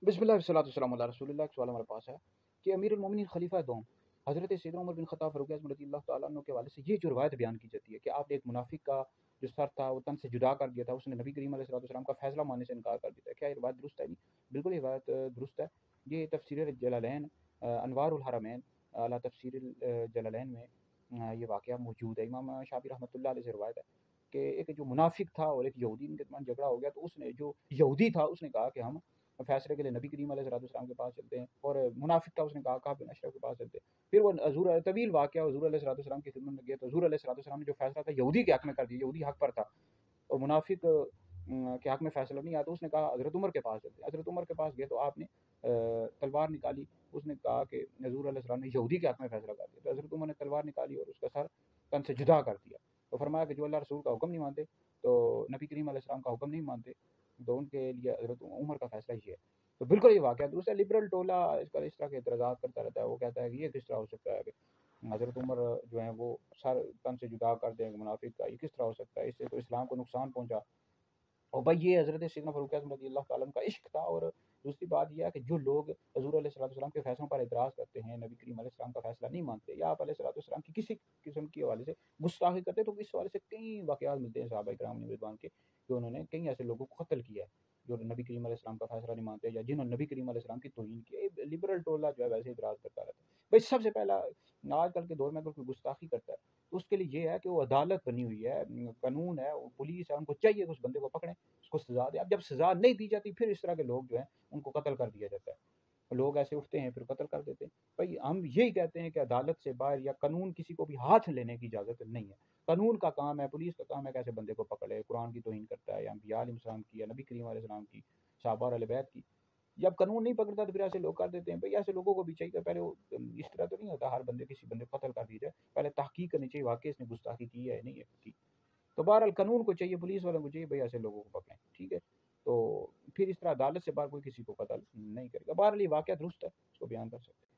बिस्मिल्लाह वस्सलातु वस्सलामु अला रसूलिल्लाह। एक सवाल हमारे पास है कि अमीरुल मोमिनीन खलीफा दोम हज़रत सैयदना उमर बिन खत्ताब फ़ारूक़ आज़म रज़ियल्लाहु तआला अन्हु के हवाले से ये जो रिवायत बयान की जाती है कि आपने एक मुनाफिक का जो सर था वो तन से जुदा कर दिया था, उसने नबी करीम अलैहिस्सलातु वस्सलाम का फ़ैसला मानने से इनकार कर दिया था। क्या ये रिवायत दुरुस्त है? नहीं, बिल्कुल ये रिवायत दुरुस्त है। ये तफ़सीर जलालैन अनवारुल हरमैन अला तफ़सीर जलालैन में ये वाक़या मौजूद है। इमाम शाफ़ी रहमतुल्लाह अलैह से रिवायत है कि एक जो मुनाफिक था और एक यहूदी, इनके दरमियान झगड़ा हो गया, तो उसने जो यहूदी था उसने कहा कि हम फैसले के लिए नबी करीम अलैहिस्सलाम के पास चलते हैं, और मुनाफिक था उसने कहा बिन अशरफ के पास चलते हैं। फिर वो हजूर तवील वाक़या हजूर अलैहिस्सलाम की खिदमत में गए, तो हजूर अलैहिस्सलाम ने जो फैसला था यहूदी के हक़ में कर दिया, यहूदी हक़ पर था और मुनाफिक के हक़ में फ़ैसला नहीं आया, तो उसने कहा हज़रत उमर के पास चलते हैं। हज़रत उमर के पास गए तो आपने तलवार निकाली, उसने कहा कि हजूर अलैहिस्सलाम ने यहूदी के हक़ में फ़ैसला कर दिया, तो हज़रत उमर ने तलवार निकाली और उसका सर तन से जुदा कर दिया। तो फरमाया कि जो अल्लाह रसूल का हुक्म नहीं मानते, तो नबी करीम अलैहिस्सलाम का हुक्म नहीं मानते, तो उनके लिए हज़रत उमर का फ़ैसला ही है। तो बिल्कुल ये वाक़या दुरुस्त है। लिबरल टोला इस तरह के एतराज़ात करता रहता है। वो कहता है कि ये किस तरह हो सकता है कि हज़रत उमर जो है वो सर तन से जुदा कर देंगे मुनाफिक का, ये किस तरह हो सकता है? इससे तो इस्लाम को नुकसान पहुँचा। और भाई ये हज़रत सैयदना फ़ारूक आज़म रज़ियल्लाहु ताला अन्हु का इश्क था। और दूसरी बात ये है कि जो लोग हज़ूर अलैहिस्सलाम के फ़ैसलों पर एतराज़ करते हैं, नबी करीम अलैहिस्सलाम का फ़ैसला नहीं मानते, या आप अलैहिस्सलाम की किसी किस्म के हवाले से गुस्ताखी करते हैं, तो इस हवाले से कई वाक़यात मिलते हैं सहाबा इकराम रिज़वान के, कि उन्होंने कई ऐसे लोगों को कत्ल किया है, जो नबी करीम अलैहिस्सलाम का फ़ैसला नहीं मानते या जिन्होंने नबी करीम अलैहिस्सलाम की तौहीन की है। लिबरल टोला जो है वैसे एतराज़ करता रहता है। भाई सबसे पहला, आजकल के दौर में अगर कोई गुस्ताखी करता है, तो उसके लिए ये है कि वो अदालत बनी हुई है, कानून है, पुलिस है, उनको चाहिए कि उस बंदे को पकड़ें, उसको सज़ा दें। अब जब सज़ा नहीं दी जाती, फिर इस तरह के लोग जो हैं उनको कत्ल कर दिया जाता है। लोग ऐसे उठते हैं फिर कत्ल कर देते हैं। भाई हम यही कहते हैं कि अदालत से बाहर या कानून किसी को भी हाथ लेने की इजाज़त नहीं है। कानून का काम है, पुलिस का काम है कि ऐसे बंदे को पकड़े, कुरान की तौहीन करता है या अंबिया अलैहिस्सलाम की या नबी करीम अलैहिस्सलाम की, सहाबा और अहले बैत की। जब कानून नहीं पकड़ता तो फिर ऐसे लोग कर देते हैं। भाई ऐसे लोगों को भी चाहिए, पहले वो इस तरह तो नहीं होता हर बंदे किसी बंदे को कत्ल कर दी जाए, पहले तहकीक करनी चाहिए वाक़ई इसने गुस्ताखी की है या नहीं है की। तो बहरहाल कानून को चाहिए, पुलिस वालों को चाहिए भाई ऐसे लोगों को पकड़ें, ठीक है? तो फिर इस तरह अदालत से बाहर कोई किसी को कत्ल नहीं करेगा। बहरहाल ये वाक़या दुरुस्त है, इसको बयान कर सकते हैं।